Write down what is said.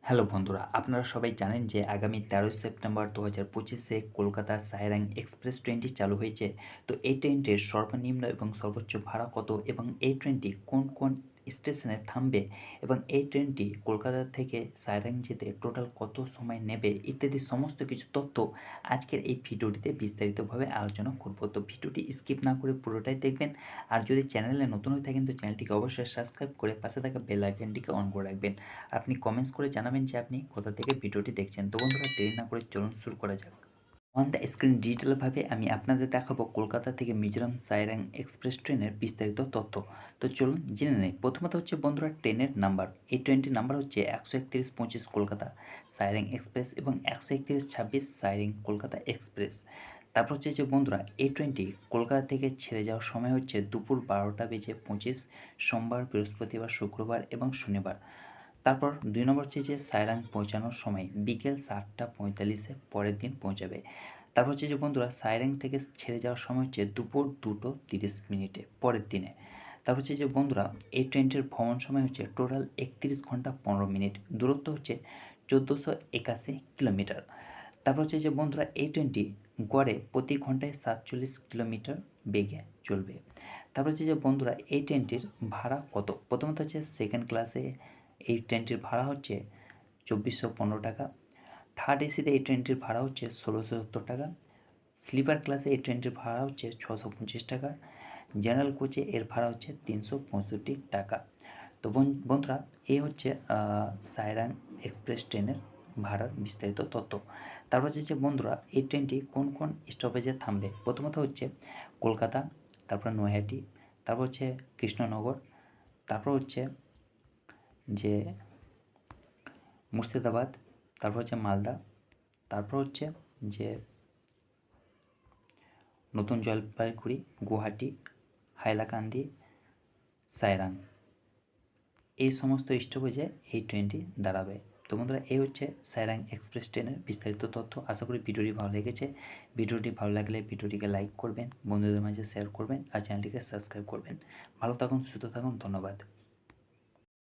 Hello বন্ধুরা, আপনারা সবাই জানেন যে আগামী ১৩ই সেপ্টেম্বর ২০২৫-এ কলকাতা সায়রাং এক্সপ্রেস ট্রেনটি চালু হয়েছে। তো এই ট্রেনটির সর্বনিম্ন এবং সর্বোচ্চ ভাড়া কত এবং এই ট্রেনটি কোন কোন স্টেশনে থামবে এবং এই ট্রেনটি কলকাতা থেকে সায়রাং যেতে টোটাল কত সময় নেবে ইত্যাদি সমস্ত কিছু তথ্য আজকের এই ভিডিওটিতে বিস্তারিতভাবে আলোচনা করব। তো ভিডিওটি স্কিপ না করে পুরোটাই দেখবেন। আর যদি চ্যানেলে নতুন হয়ে থাকেন তো চ্যানেলটিকে অবশ্যই সাবস্ক্রাইব করে পাশে থাকা বেল আইকনটিকে অন করে রাখবেন। আপনি কমেন্টস করে জানাবেন যে আপনি কোথা থেকে ভিডিওটি দেখছেন। তো বন্ধুরা, দেরি না করে চলুন শুরু করা যাক। অন দ্য স্ক্রিন ডিজিটালভাবে আমি আপনাদের দেখাবো কলকাতা থেকে মিজোরাম সায়রাং এক্সপ্রেস ট্রেনের বিস্তারিত তথ্য। তো চলুন জেনে নেই। প্রথমত হচ্ছে বন্ধুরা ট্রেনের নাম্বার। এই ট্রেনটির নাম্বার হচ্ছে ১৩১-২৫ কলকাতা সায়রাং এক্সপ্রেস এবং ১৩১-২৬ সায়রিং কলকাতা এক্সপ্রেস। তারপর হচ্ছে যে বন্ধুরা এই ট্রেনটি কলকাতা থেকে ছেড়ে যাওয়ার সময় হচ্ছে দুপুর ১২টা বেজে ২৫ সোমবার, বৃহস্পতিবার, শুক্রবার এবং শনিবার। তারপর ২ নম্বর হচ্ছে যে সায়রাং পৌঁছানোর সময় বিকেল ৭টা ৪৫-এ পরের দিন পৌঁছাবে। তারপর হচ্ছে যে বন্ধুরা সায়রাং থেকে ছেড়ে যাওয়ার সময় হচ্ছে দুপুর ২টো ৩০ মিনিটে পরের দিনে। তারপর হচ্ছে যে বন্ধুরা এই ট্রেনটির ভ্রমণ সময় হচ্ছে টোটাল ৩১ ঘন্টা ১৫ মিনিট। দূরত্ব হচ্ছে ১৪৮১ কিলোমিটার। তারপর হচ্ছে যে বন্ধুরা এই ট্রেনটি গড়ে প্রতি ঘন্টায় ৪৭ কিলোমিটার বেগে চলবে। তারপর হচ্ছে যে বন্ধুরা এই ট্রেনটির ভাড়া কত? প্রথমত হচ্ছে সেকেন্ড ক্লাসে এই ট্রেনটির ভাড়া হচ্ছে ২৪১৫ টাকা। থার্ড এসিতে এই ট্রেনটির ভাড়া হচ্ছে ১৬৭০ টাকা। স্লিপার ক্লাসে এই ট্রেনটির ভাড়া হচ্ছে ৬২৫ টাকা। জেনারেল কোচে এর ভাড়া হচ্ছে ৩৬৫ টাকা। তো বন্ধুরা এই হচ্ছে সায়রাং এক্সপ্রেস ট্রেনের ভাড়ার বিস্তারিত তথ্য। তারপর হচ্ছে যে বন্ধুরা এই ট্রেনটি কোন কোন স্টপেজে থামবে? প্রথমত হচ্ছে কলকাতা, তারপর নৈহাটি, তারপর হচ্ছে কৃষ্ণনগর, তারপর হচ্ছে যে মুর্শিদাবাদ, তারপর হচ্ছে মালদা, তারপর হচ্ছে যে নতুন জলপাইগুড়ি, গুয়াহাটি, হাইলাকান্দি, সায়রাং। এই সমস্ত স্টপেজে এই ট্রেনটি দাঁড়াবে। তো বন্ধুরা এই হচ্ছে সায়রাং এক্সপ্রেস ট্রেনের বিস্তারিত তথ্য। আশা করি ভিডিওটি ভালো লেগেছে। ভিডিওটি ভালো লাগলে ভিডিওটিকে লাইক করবেন, বন্ধুদের মাঝে শেয়ার করবেন আর চ্যানেলটিকে সাবস্ক্রাইব করবেন। ভালো থাকুন, সুস্থ থাকুন, ধন্যবাদ।